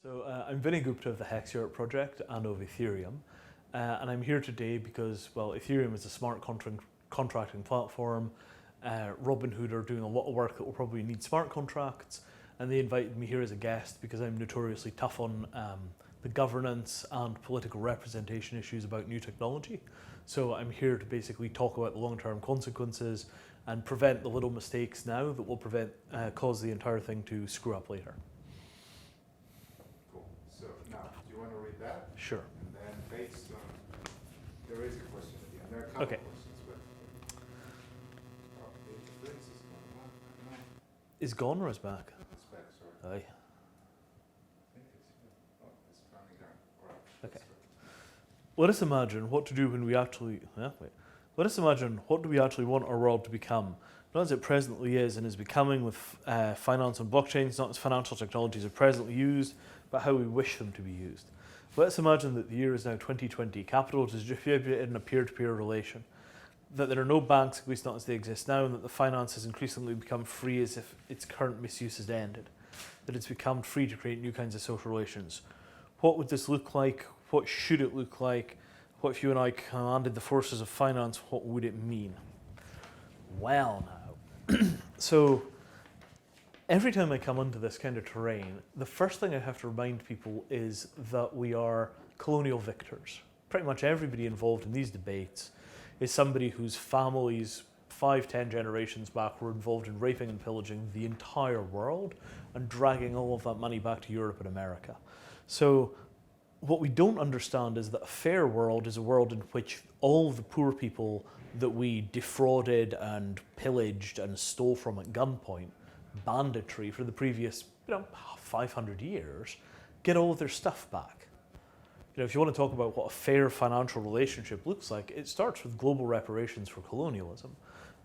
I'm Vinay Gupta of the Hex Europe project and of Ethereum. And I'm here today because, well, Ethereum is a smart contracting platform. Robinhood are doing a lot of work that will probably need smart contracts. And they invited me here as a guest because I'm notoriously tough on the governance and political representation issues about new technology. So I'm here to basically talk about the long-term consequences and prevent the little mistakes now that will cause the entire thing to screw up later. So now, do you want to read that? Sure. And then based on, there is a question at the end. There are a couple questions, but the Prince is gone. No, Is gone or is back? it's back, sorry. Aye. I think it's finally gone. All right. Okay. Let us imagine what to do when we actually, Let us imagine what do we actually want our world to become, not as it presently is and is becoming with finance and blockchains, not as financial technologies are presently used, but how we wish them to be used. Let's imagine that the year is now 2020, capital is distributed in a peer-to-peer relation, that there are no banks, at least not as they exist now, and that the finance has increasingly become free as if its current misuse has ended, that it's become free to create new kinds of social relations. What would this look like? What should it look like? What if you and I commanded the forces of finance? What would it mean? Well now, so every time I come onto this kind of terrain, the first thing I have to remind people is that we are colonial victors. Pretty much everybody involved in these debates is somebody whose families 5-10 generations back were involved in raping and pillaging the entire world and dragging all of that money back to Europe and America. So what we don't understand is that a fair world is a world in which all of the poor people that we defrauded and pillaged and stole from at gunpoint, banditry for the previous 500 years, get all of their stuff back. If you want to talk about what a fair financial relationship looks like, it starts with global reparations for colonialism.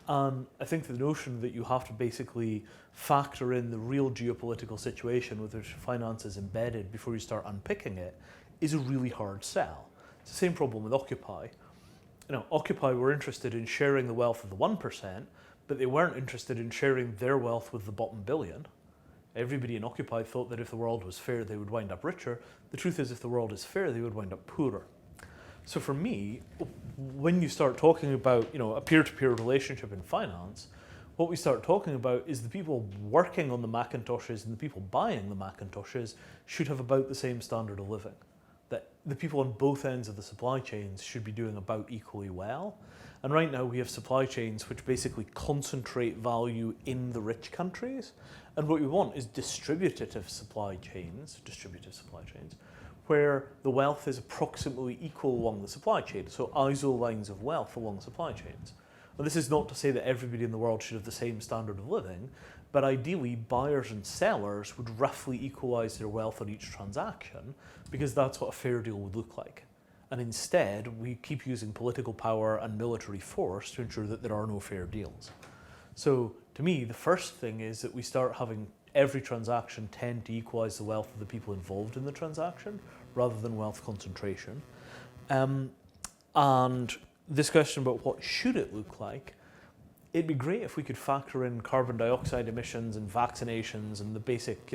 And I think the notion that you have to basically factor in the real geopolitical situation with which finance is embedded before you start unpicking it is a really hard sell. It's the same problem with Occupy. Occupy were interested in sharing the wealth of the 1%, but they weren't interested in sharing their wealth with the bottom billion. Everybody in Occupy thought that if the world was fair, they would wind up richer. The truth is, if the world is fair, they would wind up poorer. So for me, when you start talking about a peer-to-peer relationship in finance, what we start talking about is the people working on the Macintoshes and the people buying the Macintoshes should have about the same standard of living. That the people on both ends of the supply chains should be doing about equally well. And right now we have supply chains which basically concentrate value in the rich countries. And what we want is distributive supply chains, where the wealth is approximately equal along the supply chain. So ISO lines of wealth along supply chains. And this is not to say that everybody in the world should have the same standard of living, but ideally buyers and sellers would roughly equalize their wealth on each transaction, because that's what a fair deal would look like. And instead, we keep using political power and military force to ensure that there are no fair deals. So to me, the first thing is that we start having every transaction tend to equalize the wealth of the people involved in the transaction, rather than wealth concentration. And this question about what should it look like, it'd be great if we could factor in carbon dioxide emissions and vaccinations and the basic,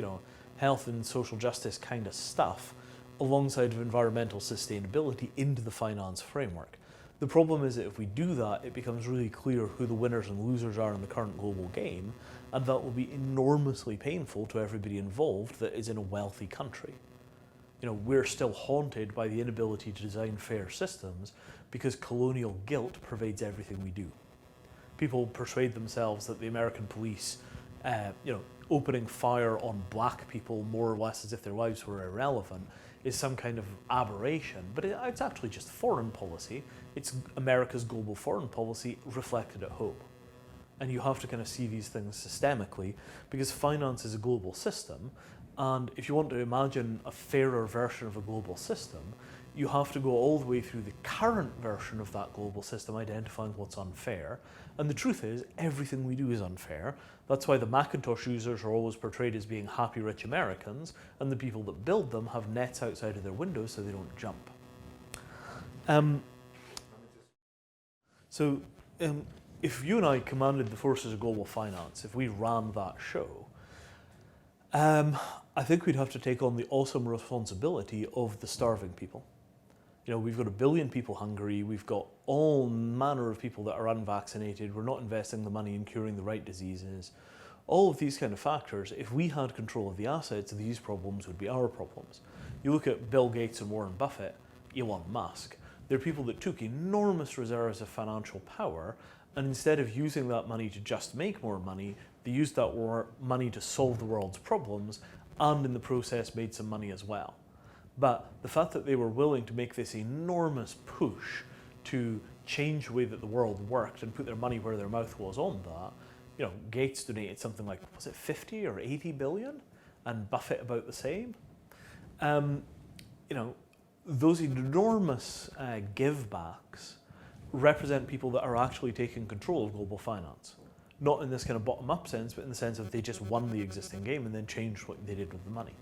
health and social justice kind of stuff alongside of environmental sustainability into the finance framework. The problem is that if we do that, it becomes really clear who the winners and losers are in the current global game, and that will be enormously painful to everybody involved that is in a wealthy country. We're still haunted by the inability to design fair systems because colonial guilt pervades everything we do. People persuade themselves that the American police, opening fire on black people more or less as if their lives were irrelevant is some kind of aberration, but it's actually just foreign policy. It's America's global foreign policy reflected at home. And you have to kind of see these things systemically because finance is a global system. And if you want to imagine a fairer version of a global system, you have to go all the way through the current version of that global system, identifying what's unfair. And the truth is, everything we do is unfair. That's why the Macintosh users are always portrayed as being happy, rich Americans, and the people that build them have nets outside of their windows so they don't jump. If you and I commanded the forces of global finance, if we ran that show, I think we'd have to take on the awesome responsibility of the starving people. You know, we've got 1 billion people hungry, we've got all manner of people that are unvaccinated, we're not investing the money in curing the right diseases. All of these kind of factors, if we had control of the assets, these problems would be our problems. You look at Bill Gates and Warren Buffett, Elon Musk, they're people that took enormous reserves of financial power, and instead of using that money to just make more money, they used that money to solve the world's problems, and in the process made some money as well. But the fact that they were willing to make this enormous push to change the way that the world worked and put their money where their mouth was on that, you know, Gates donated something like, was it 50 or 80 billion? And Buffett about the same. You know, those enormous give-backs represent people that are actually taking control of global finance. Not in this kind of bottom-up sense, but in the sense of they just won the existing game and then changed what they did with the money.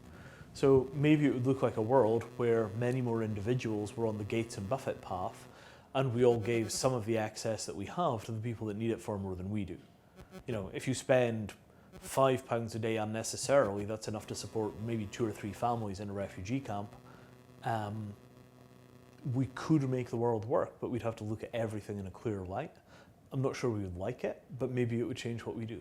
So maybe it would look like a world where many more individuals were on the Gates and Buffett path, and we all gave some of the excess that we have to the people that need it far more than we do. You know, if you spend £5 a day unnecessarily, that's enough to support maybe 2 or 3 families in a refugee camp. We could make the world work, but we'd have to look at everything in a clearer light. I'm not sure we would like it, but maybe it would change what we do.